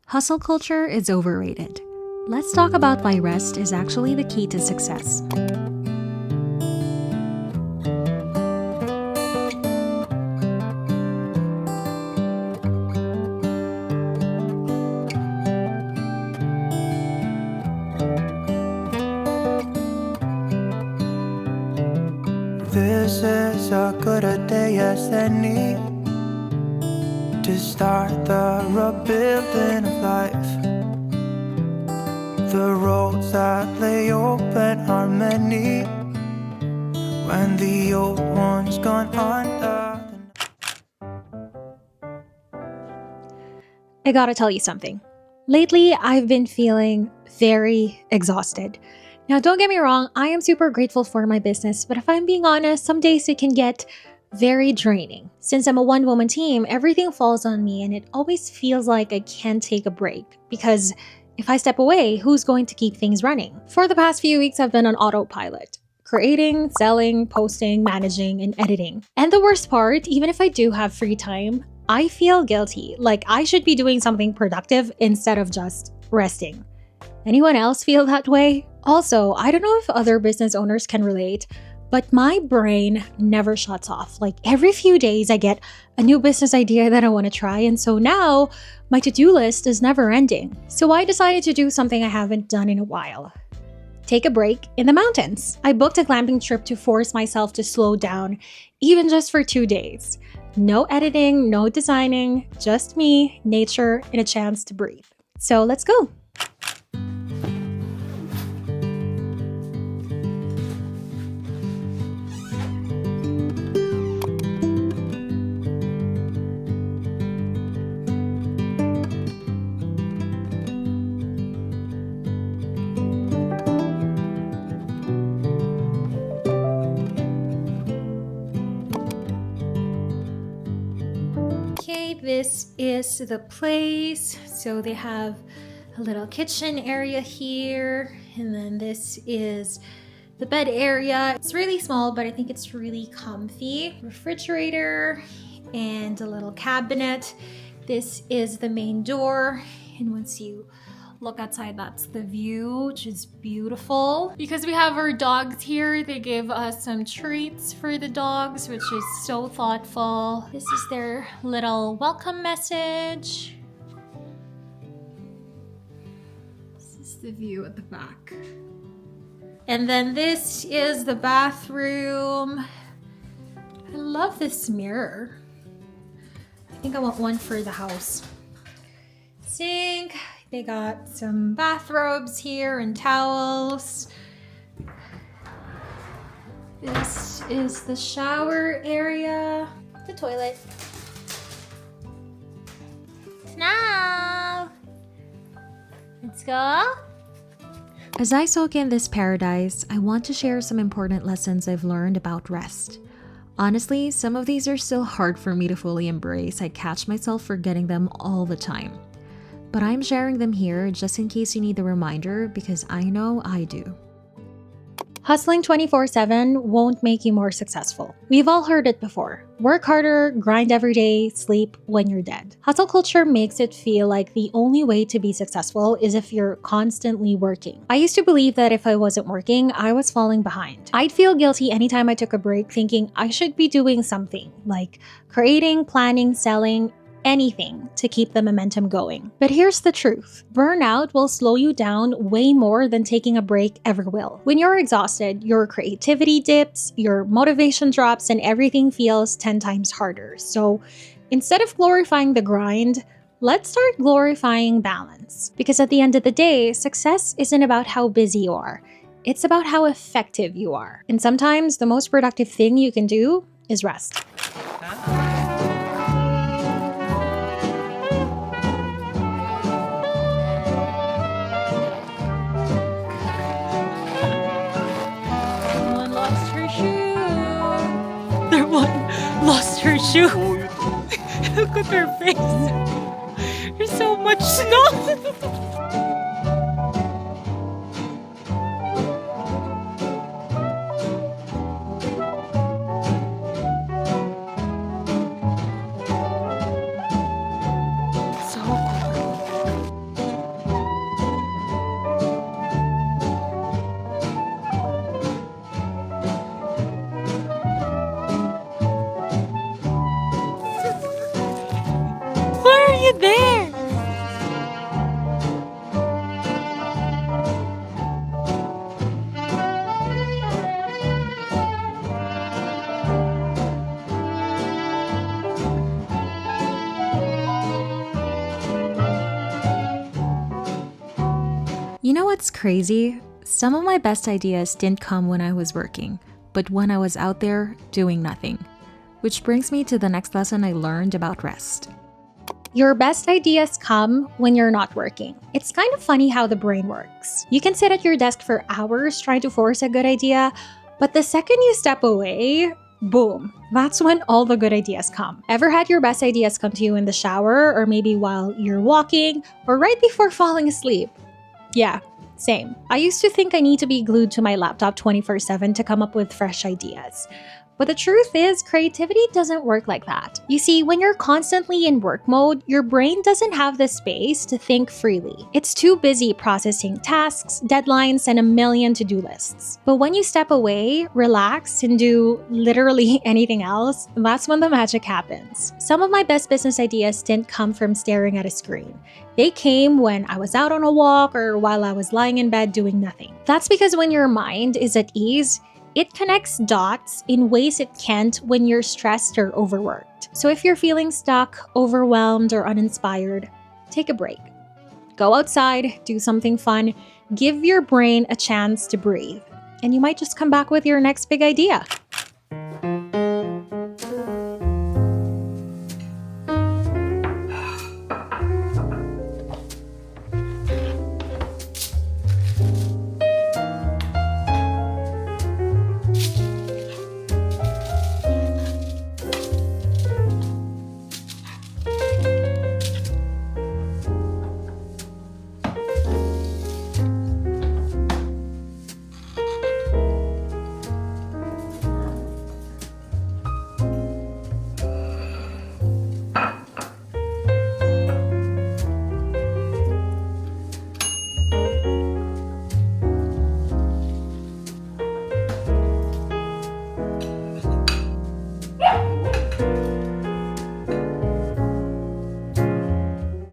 Hustle culture is overrated. Let's talk about why rest is actually the key to success. This is a good a day as any to start the rebuilding of life. The roads that lay open are many when the old one's gone under. I gotta tell you something. Lately, I've been feeling very exhausted. Now, don't get me wrong, I am super grateful for my business, but if I'm being honest, some days it can get very draining. Since I'm a one-woman team, everything falls on me and it always feels like I can't take a break because if I step away, who's going to keep things running? For the past few weeks, I've been on autopilot. Creating, selling, posting, managing, and editing. And the worst part, even if I do have free time, I feel guilty, like I should be doing something productive instead of just resting. Anyone else feel that way? Also, I don't know if other business owners can relate, but my brain never shuts off. Like every few days, I get a new business idea that I want to try, and so now my to-do list is never ending. So I decided to do something I haven't done in a while. Take a break in the mountains. I booked a glamping trip to force myself to slow down, even just for 2 days. No editing, no designing, just me, nature, and a chance to breathe. So let's go. Okay, this is the place. So they have a little kitchen area here, and then this is the bed area. It's really small, but I think it's really comfy. Refrigerator and a little cabinet. This is the main door, and once you look outside, that's the view, which is beautiful. Because we have our dogs here, they give us some treats for the dogs, which is so thoughtful. This is their little welcome message. This is the view at the back. And then this is the bathroom. I love this mirror. I think I want one for the house. Sink. They got some bathrobes here and towels. This is the shower area. The toilet. Now, let's go. As I soak in this paradise, I want to share some important lessons I've learned about rest. Honestly, some of these are still hard for me to fully embrace. I catch myself forgetting them all the time. But I'm sharing them here just in case you need the reminder because I know I do. Hustling 24/7 won't make you more successful. We've all heard it before. Work harder, grind every day, sleep when you're dead. Hustle culture makes it feel like the only way to be successful is if you're constantly working. I used to believe that if I wasn't working, I was falling behind. I'd feel guilty anytime I took a break thinking I should be doing something like creating, planning, selling, anything to keep the momentum going. But here's the truth. Burnout will slow you down way more than taking a break ever will. When you're exhausted, your creativity dips, your motivation drops, and everything feels 10 times harder. So instead of glorifying the grind, let's start glorifying balance. Because at the end of the day, success isn't about how busy you are. It's about how effective you are. And sometimes the most productive thing you can do is rest. Lost her shoe. Look at her face. There's so much snow. So cool. You know what's crazy? Some of my best ideas didn't come when I was working, but when I was out there doing nothing. Which brings me to the next lesson I learned about rest. Your best ideas come when you're not working. It's kind of funny how the brain works. You can sit at your desk for hours trying to force a good idea, but the second you step away, boom, that's when all the good ideas come. Ever had your best ideas come to you in the shower, or maybe while you're walking, or right before falling asleep? Yeah, same. I used to think I need to be glued to my laptop 24/7 to come up with fresh ideas. But the truth is, creativity doesn't work like that. You see, when you're constantly in work mode, your brain doesn't have the space to think freely. It's too busy processing tasks, deadlines, and a million to-do lists. But when you step away, relax, and do literally anything else, that's when the magic happens. Some of my best business ideas didn't come from staring at a screen. They came when I was out on a walk or while I was lying in bed doing nothing. That's because when your mind is at ease, it connects dots in ways it can't when you're stressed or overworked. So if you're feeling stuck, overwhelmed, or uninspired, take a break. Go outside, do something fun, give your brain a chance to breathe, and you might just come back with your next big idea.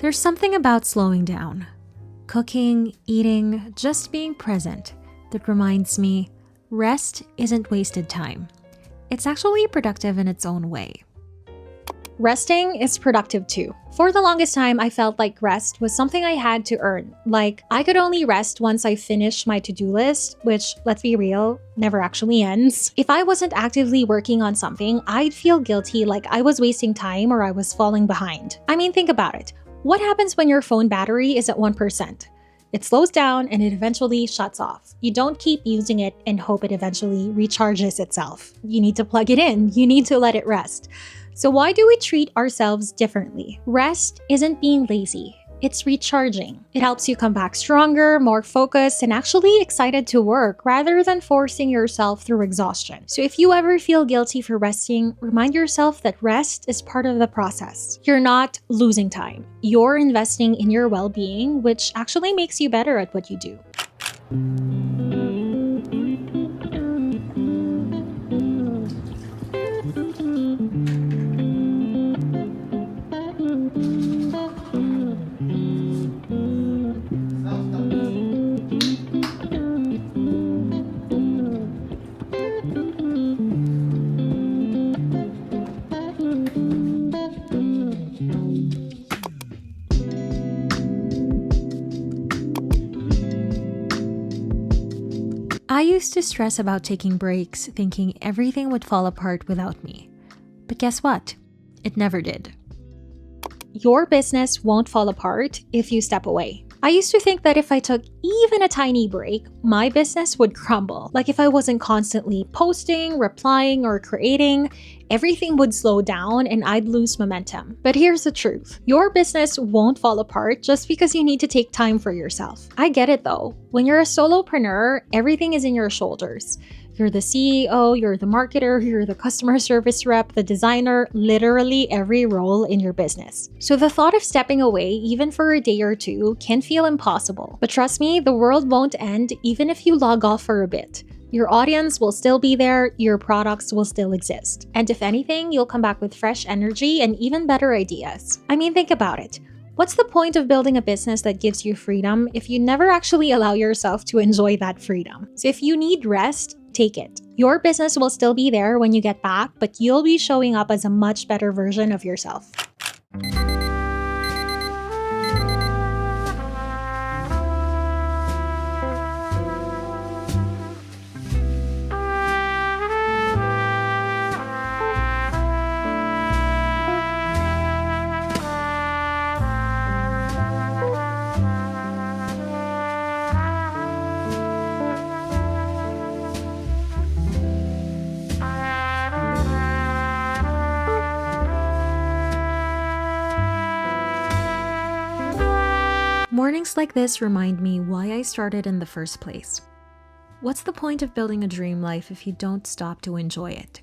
There's something about slowing down, cooking, eating, just being present, that reminds me rest isn't wasted time. It's actually productive in its own way. Resting is productive too. For the longest time, I felt like rest was something I had to earn. Like, I could only rest once I finished my to-do list, which, let's be real, never actually ends. If I wasn't actively working on something, I'd feel guilty, like I was wasting time or I was falling behind. I mean, think about it. What happens when your phone battery is at 1%? It slows down and it eventually shuts off. You don't keep using it and hope it eventually recharges itself. You need to plug it in. You need to let it rest. So why do we treat ourselves differently? Rest isn't being lazy. It's recharging. It helps you come back stronger, more focused, and actually excited to work rather than forcing yourself through exhaustion. So if you ever feel guilty for resting, remind yourself that rest is part of the process. You're not losing time. You're investing in your well-being, which actually makes you better at what you do. I used to stress about taking breaks, thinking everything would fall apart without me. But guess what? It never did. Your business won't fall apart if you step away. I used to think that if I took even a tiny break, my business would crumble. Like if I wasn't constantly posting, replying, or creating, everything would slow down and I'd lose momentum. But here's the truth. Your business won't fall apart just because you need to take time for yourself. I get it though. When you're a solopreneur, everything is in your shoulders. You're the CEO, you're the marketer, you're the customer service rep, the designer, literally every role in your business. So the thought of stepping away, even for a day or two, can feel impossible. But trust me, the world won't end even if you log off for a bit. Your audience will still be there, your products will still exist. And if anything, you'll come back with fresh energy and even better ideas. I mean, think about it. What's the point of building a business that gives you freedom if you never actually allow yourself to enjoy that freedom? So if you need rest, take it. Your business will still be there when you get back, but you'll be showing up as a much better version of yourself. Mornings like this remind me why I started in the first place. What's the point of building a dream life if you don't stop to enjoy it?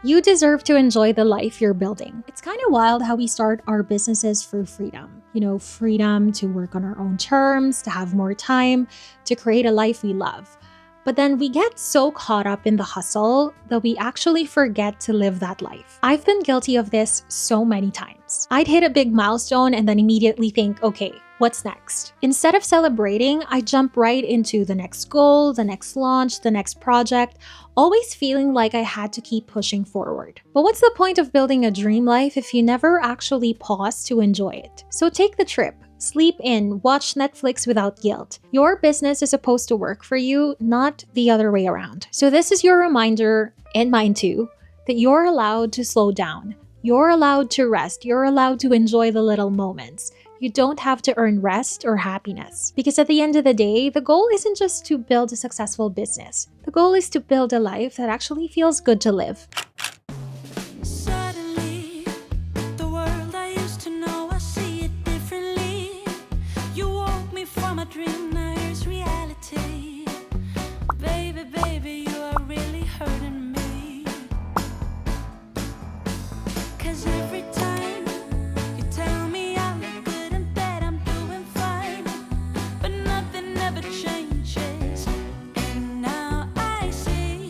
You deserve to enjoy the life you're building. It's kind of wild how we start our businesses for freedom. Freedom to work on our own terms, to have more time, to create a life we love. But then we get so caught up in the hustle that we actually forget to live that life. I've been guilty of this so many times. I'd hit a big milestone and then immediately think, okay, what's next? Instead of celebrating, I jump right into the next goal, the next launch, the next project, always feeling like I had to keep pushing forward. But what's the point of building a dream life if you never actually pause to enjoy it? So take the trip. Sleep in, watch Netflix without guilt. Your business is supposed to work for you, not the other way around. So this is your reminder, and mine too, that you're allowed to slow down. You're allowed to rest. You're allowed to enjoy the little moments. You don't have to earn rest or happiness. Because at the end of the day, the goal isn't just to build a successful business. The goal is to build a life that actually feels good to live.